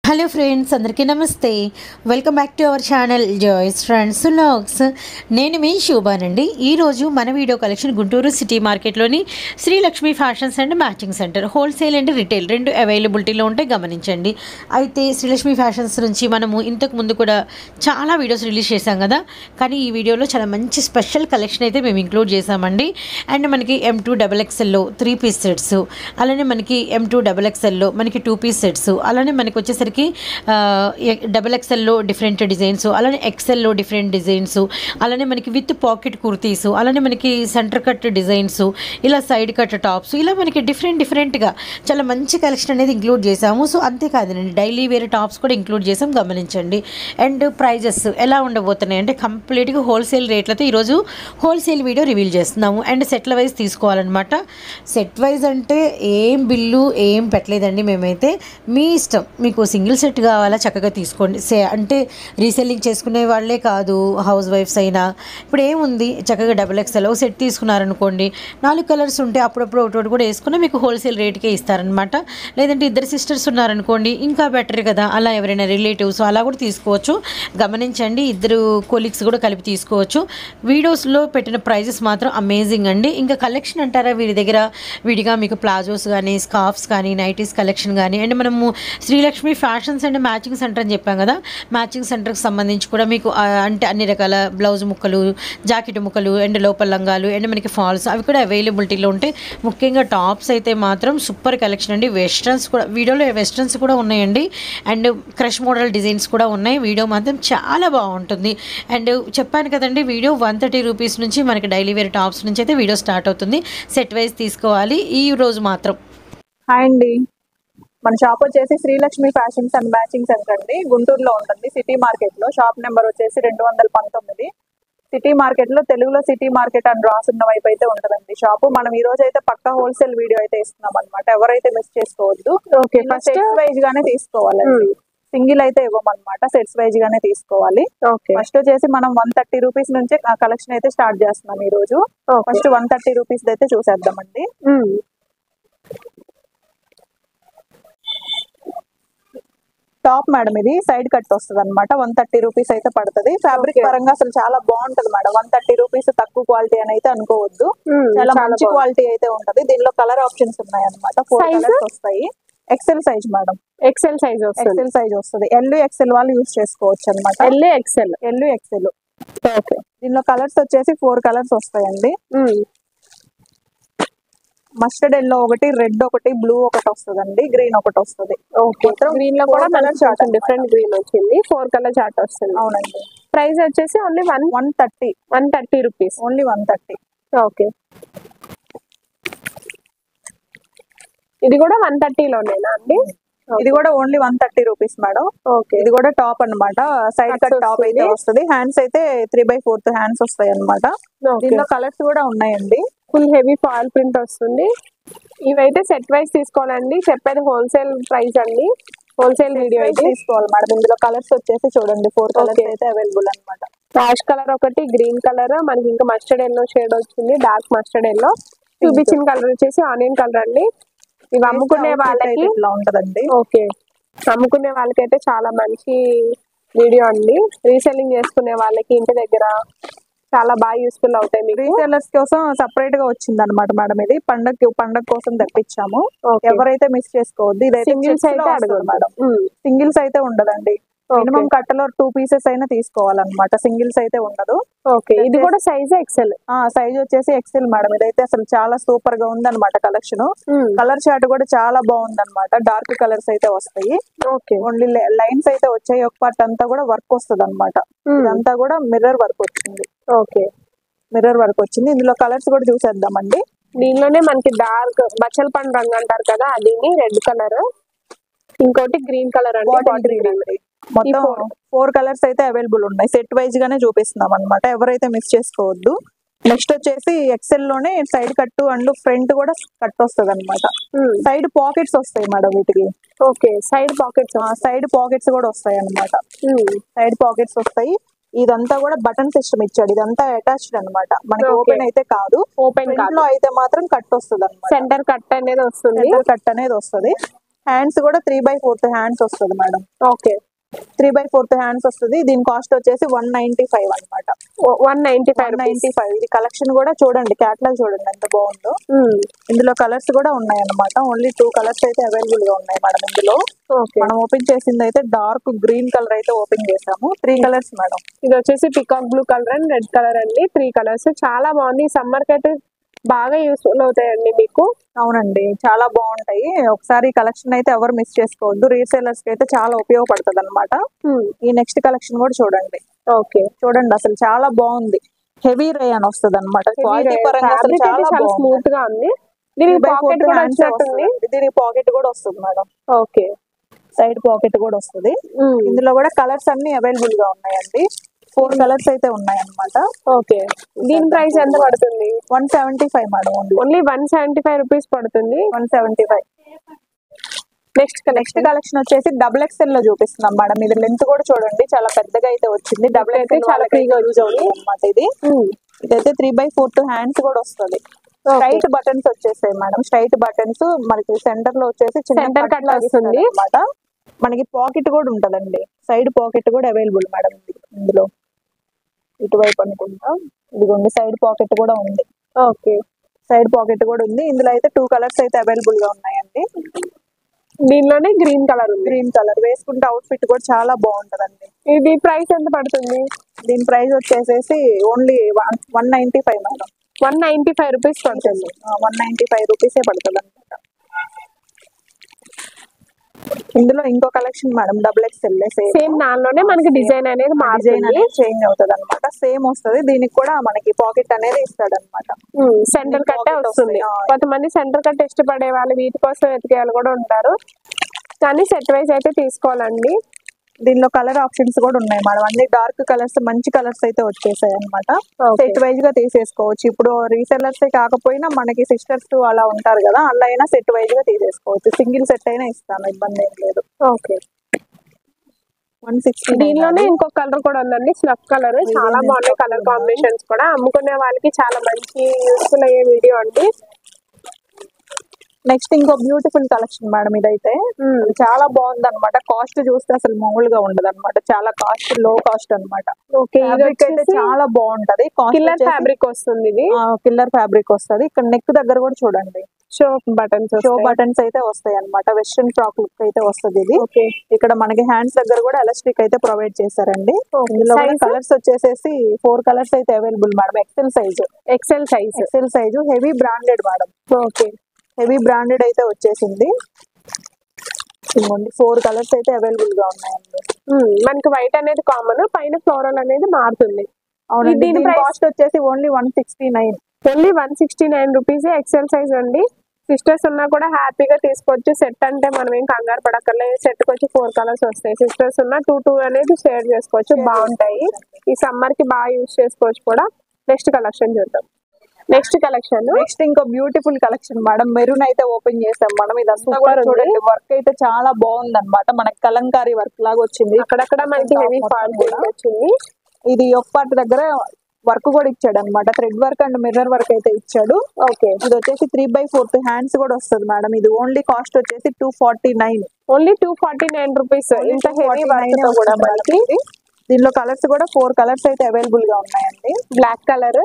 Hello friends, అందరికీ నమస్తే. Welcome back to our channel joys friends vlogs. నేను మీ శోభానండి. ఈరోజు మన వీడియో కలెక్షన్ గుంటూరు సిటీ మార్కెట్లోని Srilakshmi fashions and matching centre wholesale and retail రెండు అవైలబిలిటీలో ఉంటాయి, గమనించండి. అయితే శ్రీలక్ష్మి ఫ్యాషన్స్ నుంచి మనము ఇంతకు ముందు కూడా చాలా వీడియోస్ రిలీజ్ చేశాం కదా, కానీ ఈ వీడియోలో చాలా మంచి స్పెషల్ కలెక్షన్ అయితే మేము ఇంక్లూడ్ చేసామండి. అండ్ మనకి M2XXLలో 3 పీస్ సెట్స్, అలానే మనకి M2XXLలో మనకి 2 పీస్ సెట్స్, అలానే మనకి వచ్చేసరికి XXLలో డిఫరెంట్ డిజైన్స్, అలానే XLలో డిఫరెంట్ డిజైన్స్, అలానే మనకి విత్ పాకెట్ కుర్తీస్, అలానే మనకి సెంటర్ కట్ డిజైన్స్, ఇలా సైడ్ కట్ టాప్స్, ఇలా మనకి డిఫరెంట్గా చాలా మంచి కలెక్షన్ అనేది ఇంక్లూడ్ చేసాము. సో అంతేకాదండి, డైలీ వేరే టాప్స్ కూడా ఇంక్లూడ్ చేసాం, గమనించండి. అండ్ ప్రైజెస్ ఎలా ఉండబోతున్నాయి అంటే కంప్లీట్గా హోల్సేల్ రేట్లతో ఈరోజు హోల్సేల్ వీడియో రివీల్ చేస్తున్నాము. అండ్ సెట్ల వైజ్ తీసుకోవాలన్నమాట. సెట్ వైజ్ అంటే ఏం బిల్లు ఏం పెట్టలేదండి మేమైతే. మీ ఇష్టం, మీకు సింగిల్ సెట్ కావాలా చక్కగా తీసుకోండి. అంటే రీసెల్లింగ్ చేసుకునే వాళ్ళే కాదు, హౌస్ వైఫ్స్ అయినా ఇప్పుడు ఏముంది, చక్కగా XXL ఒక సెట్ తీసుకున్నారనుకోండి, 4 కలర్స్ ఉంటే అప్పుడప్పుడు ఒకటి కూడా వేసుకుని మీకు హోల్సేల్ రేట్కే ఇస్తారనమాట. లేదంటే ఇద్దరు సిస్టర్స్ ఉన్నారనుకోండి, ఇంకా బెటర్ కదా, అలా ఎవరైనా రిలేటివ్స్ అలా కూడా తీసుకోవచ్చు. గమనించండి, ఇద్దరు కొలీగ్స్ కూడా కలిపి తీసుకోవచ్చు. వీడియోస్లో పెట్టిన ప్రైజెస్ మాత్రం అమేజింగ్ అండి. ఇంకా కలెక్షన్ అంటారా, వీడి దగ్గర విడిగా మీకు ప్లాజోస్ కానీ, స్కార్ఫ్స్ కానీ, నైటీస్ కలెక్షన్ కానీ, అండ్ మనము Srilakshmi fashions and matching centre అని చెప్పాం కదా, మ్యాచింగ్ సెంటర్కి సంబంధించి కూడా మీకు అంటే అన్ని రకాల బ్లౌజ్ ముక్కలు, జాకెట్ ముక్కలు, అండ్ లోపల లంగాలు, అండ్ మనకి ఫాల్స్ అవి కూడా అవైలబిలిటీలో ఉంటాయి. ముఖ్యంగా టాప్స్ అయితే మాత్రం సూపర్ కలెక్షన్ అండి. వెస్ట్రన్స్ కూడా, వీడియోలో వెస్ట్రన్స్ కూడా ఉన్నాయండి. అండ్ క్రష్ మోడల్ డిజైన్స్ కూడా ఉన్నాయి. వీడియో మాత్రం చాలా బాగుంటుంది. అండ్ చెప్పాను కదండి, వీడియో 130 రూపీస్ నుంచి మనకి డైలీ వేర్ టాప్స్ నుంచి అయితే వీడియో స్టార్ట్ అవుతుంది. సెట్ వైజ్ తీసుకోవాలి ఈ రోజు మాత్రం. హాయ్ అండి, మన షాప్ వచ్చేసి Srilakshmi fashions and matching centre అండి, గుంటూరులో ఉంటుంది. సిటీ మార్కెట్ లో షాప్ నెంబర్ వచ్చేసి 219. సిటీ మార్కెట్ లో తెలుగులో సిటీ మార్కెట్ అని రాసున్న వైపు అయితే ఉంటుందండి షాప్. మనం ఈ రోజు అయితే పక్కా హోల్సేల్ వీడియో అయితే ఇస్తున్నాం అనమాట. ఎవరైతే మిస్ చేసుకోవద్దు. ఓకే, సెట్స్ వైజ్ గానే తీసుకోవాలండి, సింగిల్ అయితే ఇవ్వమన్నమాట. సెట్స్ వైజ్ గానే తీసుకోవాలి. ఫస్ట్ వచ్చేసి మనం 130 రూపీస్ నుంచే కలెక్షన్ అయితే స్టార్ట్ చేస్తున్నాం ఈ రోజు. ఫస్ట్ 130 రూపీస్ అయితే చూసేద్దామండి. టాప్ మేడం, ఇది సైడ్ కట్ వస్తుంది అనమాట. 130 రూపీస్ అయితే పడుతుంది. ఫ్యాబ్రిక్ పరంగా అసలు చాలా బాగుంటది మేడం. 130 రూపీస్ తక్కువ క్వాలిటీ అని అయితే అనుకోవద్దు, చాలా మంచి క్వాలిటీ అయితే ఉంటది. దీనిలో కలర్ ఆప్షన్స్ ఉన్నాయి అనమాట. 4 కలర్స్ వస్తాయి. XL size madam, XL size వస్తుంది. XL వాళ్ళు యూజ్ చేసుకోవచ్చు అనమాట. XL. దీనిలో కలర్స్ వచ్చేసి 4 కలర్స్ వస్తాయండి. మస్టర్డ్ ఎల్లో ఒకటి, రెడ్ ఒకటి, బ్లూ ఒకటి వస్తుందండి, గ్రీన్ ఒకటి వస్తుంది. గ్రీన్ లో కూడా కలర్ చార్ట్ డిఫరెంట్ గ్రీన్ వచ్చింది. 4 కలర్ చార్ట్ వస్తుంది. అవునండి. ప్రైస్ వచ్చేసి ఓన్లీ 130 రూపీస్. ఓన్లీ 130. ఓకే, ఇది కూడా 130 లోనేనా అండి? ఇది కూడా ఓన్లీ 130 రూపీస్ మేడం. ఓకే, ఇది కూడా టాప్ అన్నమాట. సైడ్ కట్ టాప్ అయితే వస్తుంది. హ్యాండ్స్ అయితే 3/4 హ్యాండ్స్ వస్తాయి అనమాట. దీనిలో కలర్స్ కూడా ఉన్నాయండి. ఫుల్ హెవీ ఫాల్ ప్రింట్ వస్తుంది. ఇవైతే సెట్ వైజ్ తీసుకోవాలండి. చెప్పేది హోల్సేల్ ప్రైస్ అండి, హోల్సేల్ వీడియో అయితే తీసుకోవాలి మేడం. ఇందులో కలర్స్ వచ్చేసి చూడండి, 4 కలర్స్ అయితే అవైలబుల్ అనమాట. యాష్ కలర్ ఒకటి, గ్రీన్ కలర్, మనకి ఇంకా మస్టర్డ్ ఎల్లో షేడ్ వచ్చింది, డార్క్ మస్టర్డ్ ఎల్లో. చూపించిన కలర్ వచ్చేసి ఆనియన్ కలర్ అండి. ఇవి అమ్ముకునే వాళ్ళకి ఇట్లా ఉంటదండి. ఓకే, అమ్ముకునే వాళ్ళకైతే చాలా మంచి వీడియో అండి. రీసెల్లింగ్ చేసుకునే వాళ్ళకి ఇంటి దగ్గర చాలా బాగా యూస్ఫుల్ అవుతాయి. మీకు రీసెల్లర్స్ కోసం సపరేట్ గా వచ్చింది అనమాట మేడం. ఇది పండగ కోసం తెప్పించాము. ఎవరైతే మిస్ చేసుకోవద్దు. ఇదైతే సింగిల్స్ అయితే అడగదు మేడం. సింగిల్స్ అయితే ఉండదండి. మినిమం కట్టలో 2 పీసెస్ అయినా తీసుకోవాలన్నమాట. సింగిల్స్ అయితే ఉండదు. ఓకే, ఇది కూడా సైజ్ ఎక్సెల్. సైజ్ వచ్చేసి ఎక్సెల్ మేడం. ఇదైతే అసలు చాలా సూపర్ గా ఉంది అనమాట కలెక్షన్. కలర్ చార్ట్ కూడా చాలా బాగుంది అనమాట. డార్క్ కలర్స్ అయితే వస్తాయి. ఓకే, ఓన్లీ లైన్స్ అయితే వచ్చాయి. ఒక పార్ట్ అంతా కూడా వర్క్ వస్తుంది అనమాట. ఇదంతా కూడా మిర్రర్ వర్క్ వచ్చింది. ఓకే, మిర్రర్ వర్క్ వచ్చింది. ఇందులో కలర్స్ కూడా చూసేద్దామండి. దీనిలోనే మనకి డార్క్ బచ్చల పండు రంగు అంటారు కదా, అది రెడ్ కలర్, ఇంకోటి గ్రీన్ కలర్ అండి. మొత్తం 4 కలర్స్ అయితే అవైలబుల్ ఉన్నాయి. సెట్ వైజ్ గానే చూపిస్తున్నాం అనమాట. ఎవరైతే మిస్ చేసుకోవద్దు. నెక్స్ట్ వచ్చేసి ఎక్సెల్ లోనే సైడ్ కట్ అండ్ ఫ్రంట్ కూడా కట్ వస్తుంది అనమాట. సైడ్ పాకెట్స్ వస్తాయి మేడం వీటికి. ఓకే, సైడ్ పాకెట్స్ కూడా వస్తాయి అనమాట. సైడ్ పాకెట్స్ వస్తాయి. ఇదంతా కూడా బటన్ సిస్టమ్ ఇచ్చాడు. ఇదంతా అటాచ్డ్ అనమాట. మనకి ఓపెన్ అయితే కాదు. ఓపెన్ లో అయితే మాత్రం కట్ వస్తుంది అనమాట. సెంటర్ కట్ అనేది వస్తుంది. హ్యాండ్స్ కూడా 3/4 హ్యాండ్స్ వస్తుంది మేడం. ఓకే 3/4 హ్యాండ్స్ వస్తుంది. దీని కాస్ట్ వచ్చేసి 195 అనమాట. 195 ఇది కలెక్షన్ కూడా చూడండి, క్యాటలాగ్ చూడండి ఎంత బాగుందో. ఇందులో కలర్స్ కూడా ఉన్నాయి అన్నమాట. ఓన్లీ 2 కలర్స్ అయితే అవైలబుల్ గా ఉన్నాయి మేడం ఇందులో. మనం ఓపెన్ చేసింది అయితే డార్క్ గ్రీన్ కలర్ అయితే ఓపెన్ చేసాము. 3 కలర్స్ మేడం. ఇది వచ్చేసి peacock blue colour and red colour అండి. 3 కలర్స్ చాలా బాగుంది. సమ్మర్ కి అయితే బాగా యూస్ఫుల్ అవుతాయండి మీకు. అవునండి, చాలా బాగుంటాయి. ఒకసారి కలెక్షన్ అయితే ఎవరు మిస్ చేసుకోవద్దు. రీసేలర్స్ కి అయితే చాలా ఉపయోగపడుతుంది అనమాట. ఈ నెక్స్ట్ కలెక్షన్ కూడా చూడండి. ఓకే చూడండి అసలు చాలా బాగుంది. హెవీ రేయన్ వస్తుంది అనమాట. క్వాలిటీ పరంగా అసలు చాలా స్మూత్ గా ఉంది. దీనికి పాకెట్ కూడా వచ్చినట్టుంది. దీనికి పాకెట్ కూడా వస్తుంది మేడం. ఓకే సైడ్ పాకెట్ కూడా వస్తుంది. ఇందులో కూడా కలర్స్ అన్ని అవైలబుల్ గా ఉన్నాయండి. 4 కలర్స్ అయితే ఉన్నాయి అన్నమాట. ఓకే దీని ప్రైస్ ఎంత పడుతుంది? 175 మేడం. ఓన్లీ 175 రూపీస్ పడుతుంది. 175. నెక్స్ట్ కలెక్షన్ వచ్చేసి XXL లో చూపిస్తున్నాం మేడం. ఇది లెంత్ కూడా చూడండి చాలా పెద్దగా అయితే వచ్చింది. XXL చాలా ఫ్రీగా యూజ్ అవుతుంది అనమాట. ఇదైతే 3/4 హ్యాండ్స్ కూడా వస్తుంది. స్ట్రైట్ బటన్స్ వచ్చేసాయి మేడం. స్ట్రైట్ బటన్స్ మనకి సెంటర్ లో వచ్చేసి సెంటర్ కట్ వస్తుంది అనమాట. మనకి పాకెట్ కూడా ఉంటదండి. సైడ్ పాకెట్ కూడా అవైలబుల్ మేడం ఇందులో. ఇటువైపు అనుకుంటా ఇదిగోండి సైడ్ పాకెట్ కూడా ఉంది. ఓకే సైడ్ పాకెట్ కూడా ఉంది. ఇందులో అయితే 2 కలర్స్ అయితే అవైలబుల్ గా ఉన్నాయండి. దీనిలోనే గ్రీన్ కలర్ ఉంది. గ్రీన్ కలర్ వేసుకుంటే అవుట్ ఫిట్ కూడా చాలా బాగుంటదండి. ఇది ప్రైస్ ఎంత పడుతుంది? దీని ప్రైస్ వచ్చేసేసి ఓన్లీ 195 మేడం. 195 రూపీస్ పడుతుంది. 195 రూపీసే పడుతుంది అనమాట. ఇందులో ఇంకో కలెక్షన్ మేడం XXL సేమ్ దానిలోనే మనకి డిజైన్ అనేది చేంజ్ అవుతుంది అనమాట. సేమ్ వస్తుంది. దీనికి కూడా మనకి పాకెట్ అనేది ఇస్తాడు అనమాట. సెంటర్ కట్టే వస్తుంది. కొంతమంది సెంటర్ కట్ ఇష్టపడే వాళ్ళు వీటి కోసం వెతికే వాళ్ళు కూడా ఉంటారు. కానీ సెట్ వైజ్ అయితే తీసుకోవాలండి. దీనిలో కలర్ ఆప్షన్స్ కూడా ఉన్నాయి మేడం. అన్ని డార్క్ కలర్స్ మంచి కలర్స్ అయితే వచ్చేసాయి అనమాట. సెట్ వైజ్ గా తీసేసుకోవచ్చు. ఇప్పుడు రీసెల్లర్స్ కాకపోయినా మనకి సిస్టర్స్ అలా ఉంటారు కదా, అలా అయినా సెట్ వైజ్ గా తీసేసుకోవచ్చు. సింగిల్ సెట్ అయినా ఇస్తాను, ఇబ్బంది ఏం లేదు. ఓకే 160. దీనిలోనే ఇంకొక కలర్ కూడా ఉందండి, స్నఫ్ కలర్. చాలా బాగున్నాయి కలర్ కాంబినేషన్స్ కూడా. అమ్ముకునే వాళ్ళకి చాలా మంచి యూస్ఫుల్ అయ్యే వీడియో అండి. నెక్స్ట్ ఇంకో బ్యూటిఫుల్ కలెక్షన్ మేడం. ఇదైతే చాలా బాగుంది అనమాట. కాస్ట్ చూస్తే అసలు మామూలుగా ఉండదు అనమాట. చాలా కాస్ట్, లో కాస్ట్ అనమాట. అయితే చాలా బాగుంటది. కిల్లర్ ఫ్యాబ్రిక్ వస్తుంది. ఇది కిల్లర్ ఫ్యాబ్రిక్ వస్తుంది. ఇక్కడ నెక్ దగ్గర కూడా చూడండి షో బటన్స్ అయితే వస్తాయి అనమాట. వెస్ట్రన్ ఫ్రాక్ లుక్ అయితే వస్తుంది ఇది. ఇక్కడ మనకి హ్యాండ్స్ దగ్గర కూడా ఎలాస్టిక్ అయితే ప్రొవైడ్ చేశారండి. ఇందులో కలర్స్ వచ్చేసేసి 4 కలర్స్ అయితే available madam. XL size heavy branded madam. Okay heavy branded అయితే వచ్చేసింది. 4 కలర్స్ అయితే అవైలబుల్ గా ఉన్నాయండి. మనకి వైట్ అనేది కామన్, పైన ఫ్లోరల్ అనేది మారుతుంది. అవునండి. దీని కాస్ట్ వచ్చేసి only 169. Only 169 rupees. XL size అండి. సిస్టర్స్ ఉన్నా కూడా హ్యాపీగా తీసుకోవచ్చు. సెట్ అంటే మనం ఏం కంగారు పడక్కర్లేదు. సెట్ కి వచ్చి 4 కలర్స్ వస్తాయి. సిస్టర్స్ ఉన్నా 2 అనేది షేర్ చేసుకోవచ్చు. బాగుంటాయి. ఈ సమ్మర్ కి బాగా యూజ్ చేసుకోవచ్చు కూడా. నెక్స్ట్ కలెక్షన్ చూద్దాం. నెక్స్ట్ ఇంకో బ్యూటిఫుల్ కలెక్షన్ మేడం. మెరూన్ అయితే ఓపెన్ చేసాం మనం. ఇదంతా కూడా చూడండి, వర్క్ అయితే చాలా బాగుంది అనమాట. మనకి కలంకారీ వర్క్ లాగా వచ్చింది. అక్కడక్కడ మనకి హెవీ ఫాల్ వచ్చింది. ఇది ఒక పార్ట్ దగ్గర వర్క్ కూడా ఇచ్చాడు అనమాట. Thread work and mirror work అయితే ఇచ్చాడు. ఓకే ఇది వచ్చేసి 3/4 హ్యాండ్స్ కూడా వస్తుంది మేడం. ఇది ఓన్లీ కాస్ట్ వచ్చేసి 249. Only 249 rupees. ఇంత హెవీ వర్క్ కూడా మనకి. దీనిలో కలర్స్ కూడా 4 కలర్స్ అయితే అవైలబుల్ గా ఉన్నాయండి. Black colour,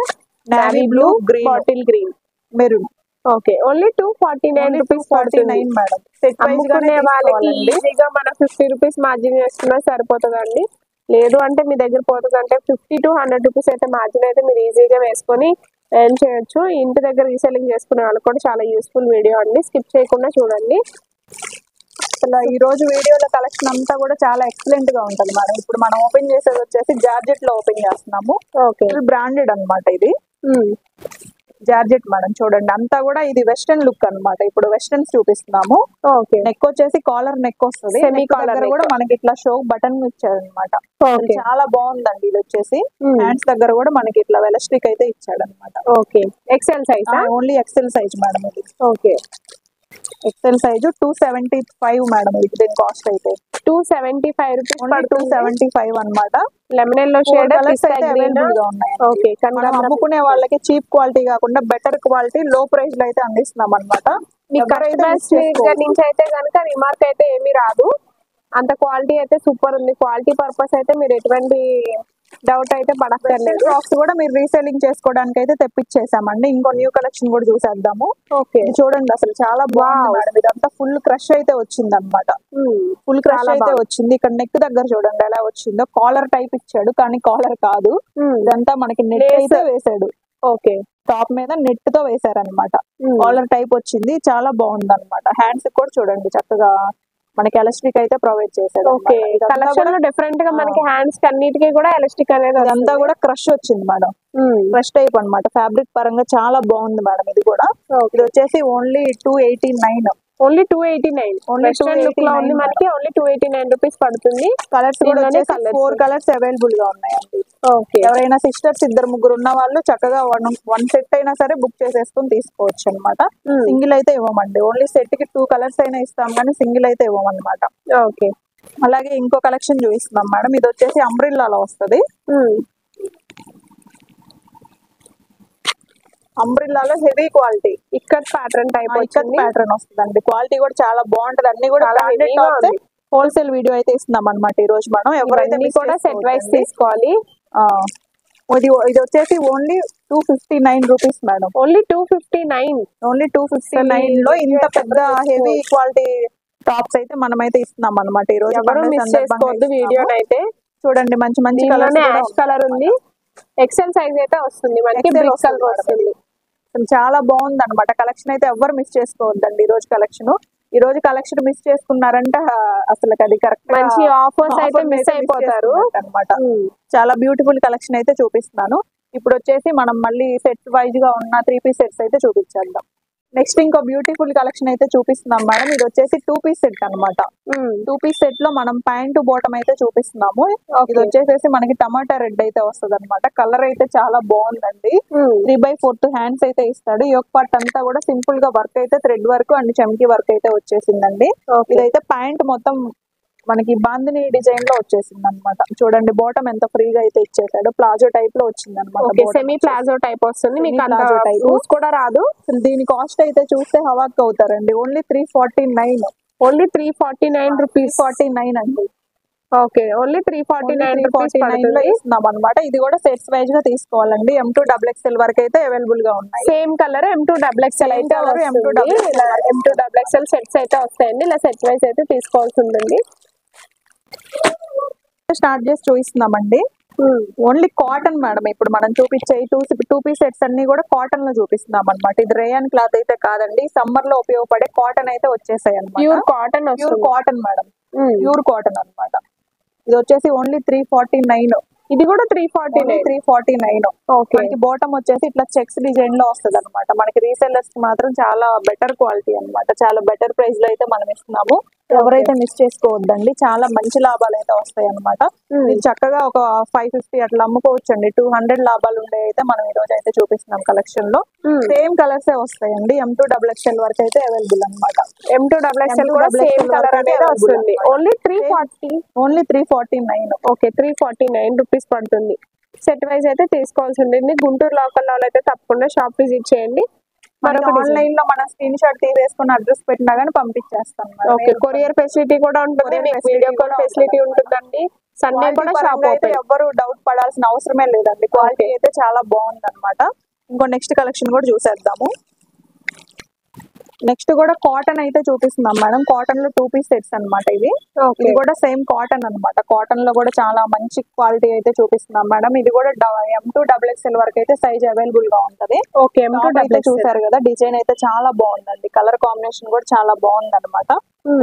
navy blue, bottle green, maroon. Okay only 249 rupees పడుతుంది మేడం. అమ్ముకునే వాళ్ళకి ఈజీగా మన 50 రూపీస్ మార్జిన్ చేసుకున్నా సరిపోతుందండి. లేదు అంటే మీ దగ్గర పోతుంది అంటే 50 to 100 రూపీస్ అయితే మార్జిన్ అయితే మీరు ఈజీగా వేసుకొని ఎర్న్ చేయొచ్చు. ఇంటి దగ్గర రీసెల్లింగ్ చేసుకునే వాళ్ళకి కూడా చాలా యూస్ఫుల్ వీడియో అండి. స్కిప్ చేయకుండా చూడండి. అసలు ఈ రోజు వీడియోలో కలెక్షన్ అంతా కూడా చాలా ఎక్సలెంట్ గా ఉంటుంది మేడం. ఇప్పుడు మనం ఓపెన్ చేసేది వచ్చేసి జార్జెట్ లో ఓపెన్ చేస్తున్నాము. ఓకే బ్రాండెడ్ అనమాట. ఇది జార్జెట్ మేడం. చూడండి అంతా కూడా ఇది వెస్టర్న్ లుక్ అనమాట. ఇప్పుడు వెస్టర్న్స్ చూపిస్తున్నాము. ఓకే నెక్ వచ్చేసి కాలర్ నెక్ వస్తుంది. కాలర్ కూడా మనకి ఇట్లా షో బటన్ ఇచ్చాడు అనమాట. చాలా బాగుందండి. ఇది వచ్చేసి హ్యాండ్స్ దగ్గర కూడా మనకి ఇట్లా ఎలాస్టిక్ అయితే ఇచ్చాడు అనమాట. Okay excel size, only excel size madam ఇది. Okay excel size 275 madam. ఇది దీని కాస్ట్ అయితే 275 రూపీస్. 275 అనమాట. లెమన్ ఎల్లో షేడ్ అవైలబుల్ గా ఉన్నాయి. ఓకే అమ్ముకునే వాళ్ళకి చీప్ క్వాలిటీ కాకుండా బెటర్ క్వాలిటీ లో ప్రైస్ లో అయితే అందిస్తున్నాం అనమాట. మీ ఎవరైతే కస్టమర్స్ miss దగ్గర చేసుకోవద్దు. నుంచి అయితే కనుక రిమార్క్ అయితే ఏమీ రాదు. అంత క్వాలిటీ అయితే సూపర్ ఉంది. క్వాలిటీ పర్పస్ అయితే మీరు ఎటువంటి డౌట్ అయితే పడక్కర్లేదు. ఫ్రాక్స్ కూడా మీరు రీసేలింగ్ చేసుకోవడానికి అయితే తెప్పించేసామండి. ఇంకో న్యూ కలెక్షన్ కూడా చూసేద్దాము. ఓకే, ఇది చూడండి అసలు చాలా బాగుంది Wow. మేడం. ఇదంతా ఫుల్ క్రష్ అయితే వచ్చింది అనమాట. ఫుల్ క్రష్ చాలా అయితే బాగుంది. వచ్చింది. ఇక్కడ నెక్ దగ్గర చూడండి ఎలా వచ్చిందో. కాలర్ టైప్ ఇచ్చాడు కానీ కాలర్ కాదు. ఇదంతా మనకి నెట్ Lace. అయితే వేసాడు. ఓకే, టాప్ మీద నెట్ తో వేసారనమాట. కాలర్ టైప్ వచ్చింది. చాలా బాగుంది అనమాట. హ్యాండ్స్ కూడా చూడండి చక్కగా మనకి ఎలాస్టిక్ అయితే ప్రొవైడ్ చేశాడు. ఓకే. కలెక్షన్ లో డిఫరెంట్ గా మనకి హ్యాండ్స్ అన్నిటికీ కూడా ఎలాస్టిక్ అనేది ఇదంతా కూడా క్రష్ వచ్చింది మేడం. వస్తుంది. క్రష్ టైప్ అన్నమాట. ఫ్యాబ్రిక్ పరంగా చాలా బాగుంది మేడం. ఇది కూడా ఇది వచ్చేసి only 289. Only 289. Only western look లో ఉంది 289 మనకి. ఓన్లీ 289 రూపీస్ పడుతుంది. కలర్స్ కూడా దీనిలోనే వచ్చేసి colours. 4 కలర్స్ అవైలబుల్ గా ఉన్నాయండి. ఓకే, ఎవరైనా సిస్టర్స్ 2-3 ఉన్న వాళ్ళు చక్కగా వన్ సెట్ అయినా సరే బుక్ చేసేసుకొని తీసుకోవచ్చు అనమాట. సింగిల్ అయితే ఇవ్వమండి. ఓన్లీ సెట్ కి 2 కలర్స్ అయినా ఇస్తాం కానీ సింగిల్ అయితే ఇవ్వమన్నమాట. ఓకే. అలాగే ఇంకో కలెక్షన్ చూపిస్తున్నాం మేడం. ఇది వచ్చేసి అంబ్రిల్లాలో వస్తుంది. అంబ్రిల్లాలో heavy quality ikat pattern type వచ్చింది. ప్యాటర్న్ వస్తుందండి. క్వాలిటీ కూడా చాలా బాగుంటది. అన్ని కూడా చాలా heavy గా ఉంది. హోల్సేల్ వీడియో అయితే ఇస్తున్నాం అనమాట ఈ రోజు మనం. ఎవరైతే ఇవన్నీ miss కూడా సెట్ వైస్ చేసుకోవద్దండి. తీసుకోవాలి. ఆ, ఇది వచ్చేసి only 259 rupees madam. Only 259. Only 259 లో ఇంత పెద్ద హెవీ క్వాలిటీ టాప్స్ అయితే మనమైతే ఇస్తున్నాం అనమాట ఈ రోజు. ఎవరు పండుగ మిస్ సందర్భంగా చేసుకోవద్దు ఇస్తున్నాము. వీడియోనైతే. చూడండి మంచి మంచి కలర్స్ దీనిలోనే యాష్ కలర్ ఉంది. ఎక్సెల్ సైజ్ అయితే వస్తుంది మనకి. XL బిగ్ వస్తుంది కలర్ వస్తుంది. చాలా బాగుంది అనమాట. కలెక్షన్ అయితే ఎవరు మిస్ చేసుకోవద్దండి. ఈ రోజు కలెక్షన్ మిస్ చేసుకున్నారంటే అసలు అది కరెక్ట్ మంచి ఆఫర్స్ అయితే మిస్ అయిపోతారు అనమాట. చాలా బ్యూటిఫుల్ కలెక్షన్ అయితే చూపిస్తున్నాను. ఇప్పుడు వచ్చేసి మనం మళ్ళీ సెట్ వైజ్ గా ఉన్న 3 పీస్ సెట్స్ అయితే చూపించేద్దాం. నెక్స్ట్ ఇంకో బ్యూటిఫుల్ కలెక్షన్ అయితే చూపిస్తున్నాం మేడం. ఇది వచ్చేసి 2 పీస్ సెట్ అనమాట. 2 పీస్ సెట్ లో మనం ప్యాంట్ బాటమ్ అయితే చూపిస్తున్నాము. ఇది వచ్చేసేసి మనకి టమాటా రెడ్ అయితే వస్తుంది అనమాట. కలర్ అయితే చాలా బాగుందండి. 3/4 హ్యాండ్స్ అయితే ఇస్తాడు. యోక్ పార్ట్ అంతా కూడా సింపుల్ గా వర్క్ అయితే థ్రెడ్ వర్క్ అండ్ చమ్కీ వర్క్ అయితే వచ్చేసిందండి. ఇదైతే ప్యాంట్ మొత్తం మనకి బాందిని డిజైన్ లో వచ్చేసింది అనమాట. చూడండి బాటమ్ ఎంత ఫ్రీగా అయితే ఇచ్చేసాడు. ప్లాజో టైప్ లో వచ్చింది అనమాట. సెమీ ప్లాజో టైప్ వస్తుంది మీకు. అంత ప్లాజో టైప్ లూజ్ కూడా రాదు. దీని కాస్ట్ అయితే చూస్తే హవాక్ అవుతారండి. ఓన్లీ 349. Only 349 rupees. 49 అండి. ఓకే, ఓన్లీ 349 రూపీస్ లో పడుతుంది. ఇస్తున్నాం అనమాట. ఇది కూడా సెట్స్ వైజ్ గా తీసుకోవాలండి. M2 XXL వరకు అయితే అవైలబుల్ గా ఉన్నాయి. సేమ్ కలర్ M2 XXL అయితే colour వస్తుంది. M2 XXL. ఇలా M2 XXL సెట్స్ అయితే వస్తాయండి. ఇలా సెట్ వైజ్ అయితే తీసుకోవాల్సి ఉంటుంది. స్టార్ట్ చేసి చూపిస్తున్నామండి. Only cotton madam. ఇప్పుడు మనం చూపించే 2 పీస్ సెట్స్ అన్ని కూడా కాటన్ లో చూపిస్తున్నాం అనమాట. ఇది రేయన్ క్లాత్ అయితే కాదండి. సమ్మర్ లో ఉపయోగపడే కాటన్ అయితే వచ్చేసాయి అనమాట. ప్యూర్ కాటన్ ప్యూర్ వస్తుంది. Cotton madam. ప్యూర్ కాటన్ అన్నమాట. ఇది వచ్చేసి ఓన్లీ 349. ఇది కూడా 349. 349. ఓకే, మనకి బాటమ్ వచ్చేసి ఇట్లా చెక్స్ డిజైన్ లో వస్తుంది అనమాట. మనకి రీసెల్లర్స్ కి మాత్రం చాలా బెటర్ క్వాలిటీ అన్నమాట. చాలా బెటర్ ప్రైస్ లో అయితే మనం ఇస్తున్నాము. ఎవరైతే మిస్ చేసుకోవద్దండి. చాలా మంచి లాభాలు అయితే వస్తాయి అనమాట. మీరు చక్కగా ఒక 550 అట్లా అమ్ముకోవచ్చండి. 200 లాభాలు ఉండే అయితే మనం ఈ రోజు అయితే చూపిస్తున్నాం కలెక్షన్ లో. సేమ్ కలర్స్ వస్తాయండి. M2 XXL వరకు అయితే అవైలబుల్ అనమాట. M2 XXL కూడా సేమ్ కలర్ అనేది వస్తుంది. ఓన్లీ 340. ఓన్లీ 349. ఓకే, 349 రూపీస్ పడుతుంది. సెట్ వైజ్ అయితే తీసుకోవాల్సి ఉంటుంది. గుంటూరు లోకల్ లో అయితే తప్పకుండా షాప్ విజిట్ చేయండి. ఆన్లైన్ లో మనం స్క్రీన్ షాట్ తీసేసుకుని అడ్రస్ పెట్టినా గానీ పంపించేస్తాం. ఓకే, కొరియర్ ఫెసిలిటీ కూడా ఉంటుంది. వీడియో కాల్ ఫెసిలిటీ ఉంటుందండి. సండే కూడా షాప్ అయితే ఓపెన్. ఎవ్వరు డౌట్ పడాల్సిన అవసరమే లేదండి. క్వాలిటీ అయితే చాలా బాగుంది అనమాట. ఇంకో నెక్స్ట్ కలెక్షన్ కూడా చూసేద్దాము. నెక్స్ట్ కూడా కాటన్ అయితే చూపిస్తున్నాం మేడం. కాటన్ లో 2 పీస్ సెట్స్ అనమాట. ఇది కూడా సేమ్ కాటన్ అనమాట. కాటన్ లో కూడా చాలా మంచి క్వాలిటీ అయితే చూపిస్తున్నాం మేడం. ఇది కూడా M2 XXL వరకు అయితే సైజ్ అవైలబుల్ గా ఉంటది. ఓకే, M2 అయితే చూసారు కదా. డిజైన్ అయితే చాలా బాగుందండి. కలర్ కాంబినేషన్ కూడా చాలా బాగుంది అనమాట.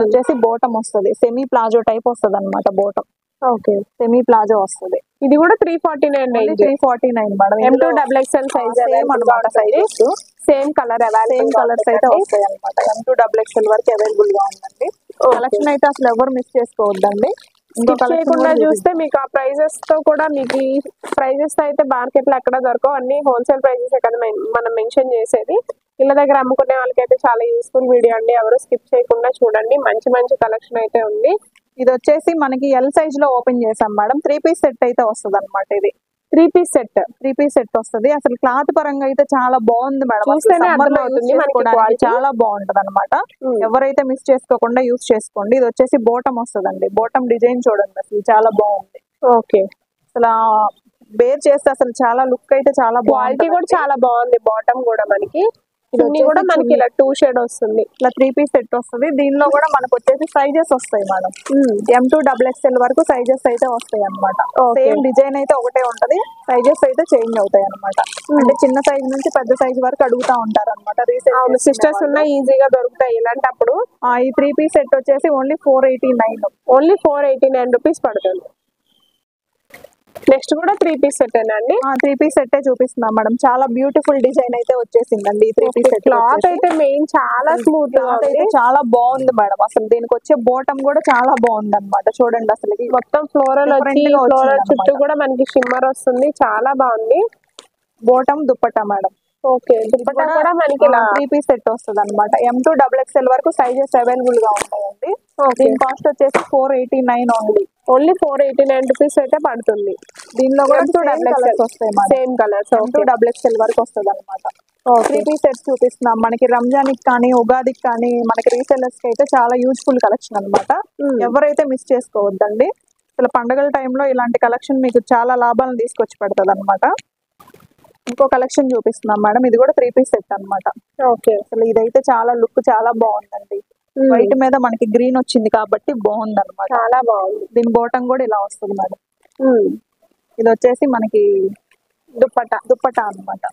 వచ్చేసి బోటం వస్తుంది. సెమీ ప్లాజో టైప్ వస్తుంది అనమాట. బోటం ఓకే, సెమీ ప్లాజో వస్తుంది. ఇది కూడా 349. 349 మేడం. M2 XXL సైజ్ అనమాట. Size same colour same colours అయితే వస్తాయి అనమాట. M2 XXL వరకు అవైలబుల్ గా ఉందండి. కలెక్షన్ అయితే అసలు ఎవరు మిస్ చేసుకోవద్దండి. చేయకుండా చూస్తే మీకు ఆ ప్రైజెస్ తో కూడా మీకు ఈ ప్రైజెస్ తో అయితే మార్కెట్ లో ఎక్కడ దొరకవు. అన్ని హోల్సేల్ ప్రైజెస్ కదా మనం మెన్షన్ చేసేది. ఇళ్ళ దగ్గర అమ్ముకునే వాళ్ళకైతే చాలా యూస్ఫుల్ వీడియో అండి. ఎవరు స్కిప్ చేయకుండా చూడండి. మంచి మంచి కలెక్షన్ అయితే ఉంది. ఇది వచ్చేసి మనకి L సైజ్ లో ఓపెన్ చేసాం మేడం. 3 పీస్ సెట్ అయితే వస్తుంది అనమాట. ఇది 3 పీస్ సెట్. 3 పీస్ సెట్ వస్తుంది. అసలు క్లాత్ పరంగా అయితే చాలా బాగుంది మేడం. చూస్తేనే Summer లో అర్థమవుతుంది use మనకి చేసుకోవడానికి quality. చాలా బాగుంటది అనమాట. ఎవరైతే మిస్ చేసుకోకుండా యూస్ చేసుకోండి. ఇది వచ్చేసి బోటం వస్తుందండి. బోటం డిజైన్ చూడండి అసలు చాలా బాగుంది. ఓకే. అసలు బేర్ చేస్తే అసలు చాలా లుక్ అయితే చాలా క్వాలిటీ కూడా బాగుంది. చాలా బాగుంది. బాటమ్ కూడా మనకి ఇది చున్నీ కూడా వచ్చేసి మనకి ఇలా 2 షేడ్ వస్తుంది. ఇట్లా 3 పీస్ సెట్ వస్తుంది. దీనిలో కూడా మనకు వచ్చేసి సైజెస్ వస్తాయి మేడం. M2 XXL వరకు సైజెస్ అయితే వస్తాయి అన్నమాట. Okay. సేమ్ డిజైన్ అయితే ఒకటే ఉంటది. సైజెస్ అయితే చేంజ్ అవుతాయి అన్నమాట. అంటే చిన్న సైజ్ నుంచి పెద్ద సైజ్ వరకు అడుగుతా ఉంటారు అన్నమాట. అవును, సిస్టర్స్ ఉన్నా ఈజీగా దొరుకుతాయి ఇలాంటప్పుడు. ఈ 3 పీస్ సెట్ వచ్చేసి ఓన్లీ 489. ఓన్లీ 489 రూపీస్ పడుతుంది. నెక్స్ట్ కూడా 3 పీస్ సెట్ అండి. 3 పీస్ సెట్ చూపిస్తున్నాం మేడం. చాలా బ్యూటిఫుల్ డిజైన్ అయితే వచ్చేసిందండి ఈ 3 పీస్ సెట్. క్లాత్ అయితే మెయిన్ చాలా స్మూత్ గా క్లాత్ అయితే చాలా బాగుంది మేడం. అసలు దీనికి వచ్చే బోటం కూడా చాలా బాగుంది అన్నమాట. చూడండి అసలు మొత్తం ఫ్లోరల్ వచ్చి Different గా ఫ్లోరల్ వచ్చింది చుట్టూ కూడా మనకి షిమ్మర్ వస్తుంది. చాలా బాగుంది. Bottom dupatta madam. Okay, dupatta కూడా మనకి ఇలా 3 పీస్ సెట్ వస్తుంది అనమాట. M2 XXL వరకు సైజెస్ అవైలబుల్ గా ఉంటాయండి. దీని కాస్ట్ వచ్చేసి 489 ఓన్లీ. ఓన్లీ 489 రూపీస్ అయితే పడుతుంది. దీనిలో కూడా M2 కలర్స్ వస్తాయి madam. Same colours. M2 XXL వరకు వస్తుంది అనమాట. 3 పీస్ సెట్స్ చూపిస్తున్నాం. మనకి రంజాన్కి కానీ ఉగాదికి కానీ మనకి రీసెలర్స్ కి అయితే చాలా యూజ్ఫుల్ కలెక్షన్ అనమాట. ఎవరైతే మిస్ చేసుకోవద్దండి. అసలు పండుగల టైంలో ఇలాంటి కలెక్షన్ మీకు చాలా లాభాలను తీసుకొచ్చి పెడుతుంది అనమాట. ఇంకో కలెక్షన్ చూపిస్తున్నాం మేడం. ఇది కూడా 3 పీస్ సెట్ అన్నమాట. ఓకే. అసలు ఇదైతే చాలా లుక్ చాలా బాగుందండి. వైట్ మీద మనకి గ్రీన్ వచ్చింది కాబట్టి బాగుంది అనమాట. చాలా బాగుంది. దీని బోటం కూడా ఇలా వస్తుంది మేడం. ఇది వచ్చేసి మనకి దుప్పటా అన్నమాట.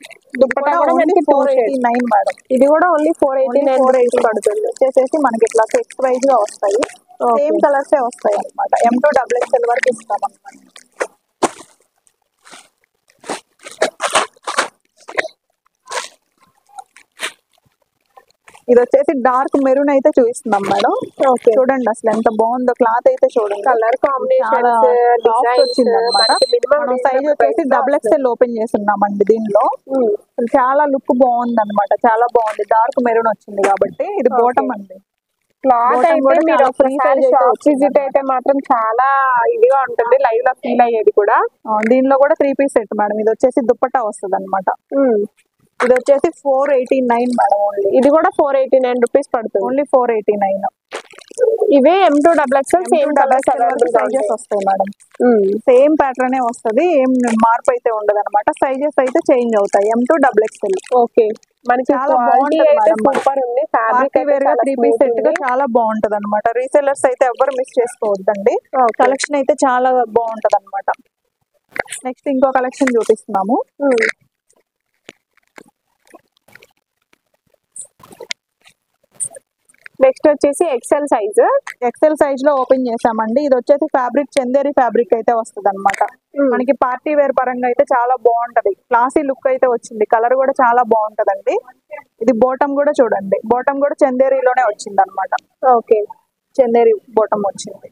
దుపట్టా కూడా మనకి 489 మేడం. ఇది కూడా ఓన్లీ 489 పడుతుంది. వచ్చేసేసి మనకి ఇట్లా సెక్స్ వైజ్ గా వస్తాయి. సేమ్ కలర్స్ వస్తాయి అన్నమాట. M2 XXL వరకు ఇస్తాం అన్నమాట. ఇది వచ్చేసి డార్క్ మెరూన్ అయితే చూపిస్తున్నాం మేడం. ఓకే. చూడండి అసలు ఎంత బాగుందో క్లాత్ అయితే చూడండి. కలర్ కాంబినేషన్ వచ్చింది అనమాట. మనం సైజ్ వచ్చేసి XXL ఓపెన్ చేస్తున్నామండి. దీనిలో అసలు చాలా లుక్ బాగుంది అనమాట. చాలా బాగుంది. డార్క్ మెరూన్ వచ్చింది కాబట్టి ఇది బోటం అండి. క్లాత్ అయితే మీరు ఒకసారి షాప్ విజిట్ అయితే మాత్రం చాలా ఇదిగా ఉంటుంది. లైవ్ లో ఫీల్ అయ్యేది కూడా. దీనిలో కూడా 3 పీస్ సెట్ మేడం. ఇది వచ్చేసి దుప్పట్టా వస్తుంది అనమాట. ఇది వచ్చేసి 489 మేడం. ఓన్లీ ఇది కూడా 489 రూపీస్ పడుతుంది. ఓన్లీ 489. ఇవే M2 XXL same colours sizes వస్తాయి మేడం. సేమ్ ప్యాటర్న్ వస్తుంది. ఏం మార్పు అయితే ఉండదు అనమాట. సైజెస్ అయితే చేంజ్ అవుతాయి. M2 XXL. ఓకే. మనకి చాలా క్వాలిటీ బాగుంటది అయితే మేడం. సూపర్ ఉంది. ఫ్యాబ్రిక్ వేర్ గా 3 పీస్ సెట్ గా చాలా బాగుంటది అనమాట. రీసెలర్స్ అయితే ఎవరు మిస్ చేసుకోవద్దండి. కలెక్షన్ అయితే చాలా బాగుంటది అనమాట. నెక్స్ట్ ఇంకో కలెక్షన్ చూపిస్తున్నాము. నెక్స్ట్ వచ్చేసి ఎక్సెల్ సైజ్ లో ఓపెన్ చేసామండి. ఇది వచ్చేసి ఫ్యాబ్రిక్ చందేరి ఫ్యాబ్రిక్ అయితే వస్తుంది అనమాట. మనకి పార్టీ వేర్ పరంగా అయితే చాలా బాగుంటది. క్లాసీ లుక్ అయితే వచ్చింది. కలర్ కూడా చాలా బాగుంటదండి. ఇది బోటం కూడా చూడండి. బోటం కూడా చందేరిలోనే వచ్చింది అనమాట. ఓకే. చందేరి బోటం వచ్చింది.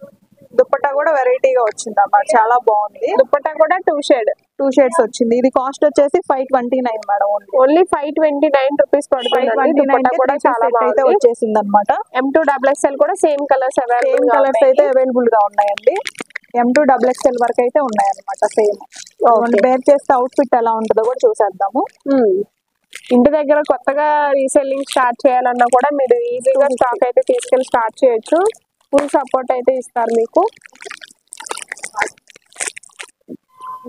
దుప్పట్టా కూడా వెరైటీగా వచ్చింది అన్నమాట. చాలా బాగుంది. దుప్పట్టా కూడా 2 షేడ్స్ వచ్చింది. ఇది కాస్ట్ వచ్చేసి 529 మేడం. ఓన్లీ 529 రూపీస్ పడుతుంది. దుప్పట్టా కూడా చాలా అయితే వచ్చేసింది అనమాట. M2 XXL కూడా సేమ్ కలర్స్ అయితే అవైలబుల్ గా ఉన్నాయండి. M2 XXL వరకు అయితే ఉన్నాయి అనమాట. సేమ్ బేర్ చేస్తే అవుట్ ఫిట్ ఎలా ఉంటుందో కూడా చూసేద్దాము. ఇంటి దగ్గర కొత్తగా రీసెల్లింగ్ స్టార్ట్ చేయాలన్నా కూడా మీరు ఈజీగా స్టాక్ అయితే తీసుకెళ్లి స్టార్ట్ చేయొచ్చు. ఫుల్ సపోర్ట్ అయితే ఇస్తారు మీకు.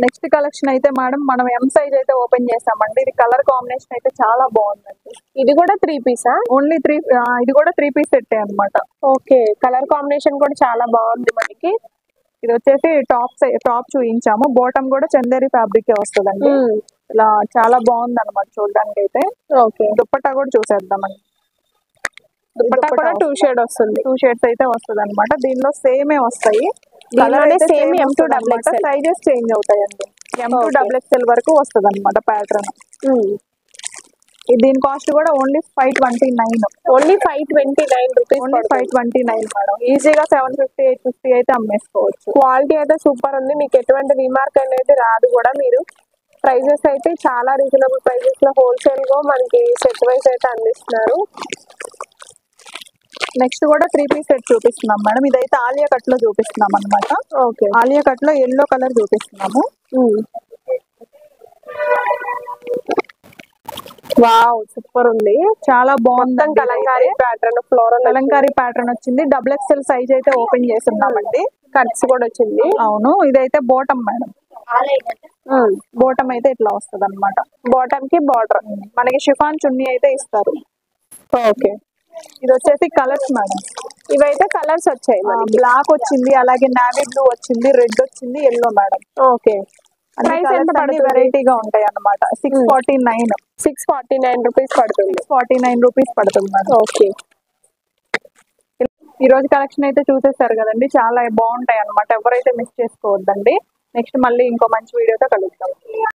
నెక్స్ట్ కలెక్షన్ అయితే మేడం మనం M సైజ్ అయితే ఓపెన్ చేసామండి. ఇది కలర్ కాంబినేషన్ అయితే చాలా బాగుందండి. ఇది కూడా 3 పీసా? ఓన్లీ 3. ఇది కూడా 3 పీస్ సెట్ అనమాట. ఓకే. కలర్ కాంబినేషన్ కూడా చాలా బాగుంది మనకి. ఇది వచ్చేసి టాప్ చూపించాము. బాటమ్ కూడా చందేరి ఫ్యాబ్రిక్ వస్తుందండి. ఇలా చాలా బాగుంది అనమాట చూడడానికి అయితే. ఓకే. దుప్పట్టా కూడా చూసేద్దామండి. దుపట్టా కూడా 2 షేడ్ వస్తుంది. 2 షేడ్స్ అయితే వస్తుంది అనమాట. దీనిలో సేమే వస్తాయి. Same M2 XXL. Sizes change అవుతాయండి. M2 XXL వరకు వస్తుంది అనమాట ప్యాటర్న్. దీని కాస్ట్ కూడా only 529. Only 529 rupees. Only 529 madam. ఈజీగా 750 850 అయితే అమ్మేసుకోవచ్చు. క్వాలిటీ అయితే సూపర్ ఉంది. మీకు ఎటువంటి రిమార్క్ అనేది రాదు కూడా. మీరు ప్రైజెస్ అయితే చాలా రీజనబుల్ ప్రైజెస్ లో హోల్సేల్ గా మనకి సెట్ వైస్ అయితే అందిస్తున్నారు. నెక్స్ట్ కూడా 3 పీస్ సెట్ చూపిస్తున్నాం మేడం. ఇదైతే ఆలియా కట్ లో చూపిస్తున్నాం అనమాట. ఓకే. ఆలియా కట్ లో ఎల్లో కలర్ చూపిస్తున్నాము. వావ్ సూపర్ ఉంది. చాలా మొత్తం బాగుంది. Kalamkari pattern, floral Kalamkari pattern వచ్చింది. డబుల్ ఎక్స్ఎల్ సైజ్ అయితే ఓపెన్ చేస్తున్నామండి. కట్స్ కూడా వచ్చింది. అవును, ఇదైతే బోటం మేడం. బోటం అయితే ఇట్లా వస్తుంది అనమాట. బాటమ్ కి బార్డర్. మనకి షిఫాన్ చున్నీ అయితే ఇస్తారు. ఓకే, ఇది వచ్చేసి కలర్స్ మేడం. ఇవైతే కలర్స్ వచ్చాయి మనకి. బ్లాక్ వచ్చింది, అలాగే నావీ బ్లూ వచ్చింది, రెడ్ వచ్చింది, ఎల్లో మేడం. ఓకే, ప్రైస్ ఎంత పడుతుంది? వెరైటీగా ఉంటాయి అన్నమాట. 649. 649 రూపీస్ పడుతుంది. 49 రూపీస్ పడుతుంది మేడం. ఓకే, ఈ రోజు కలెక్షన్ అయితే చూసేస్తారు కదండి, చాలా బాగుంటాయి అన్నమాట. ఎవరైతే మిస్ చేసుకోవద్దండి. నెక్స్ట్ మళ్ళీ ఇంకో మంచి వీడియోతో కలుద్దాం.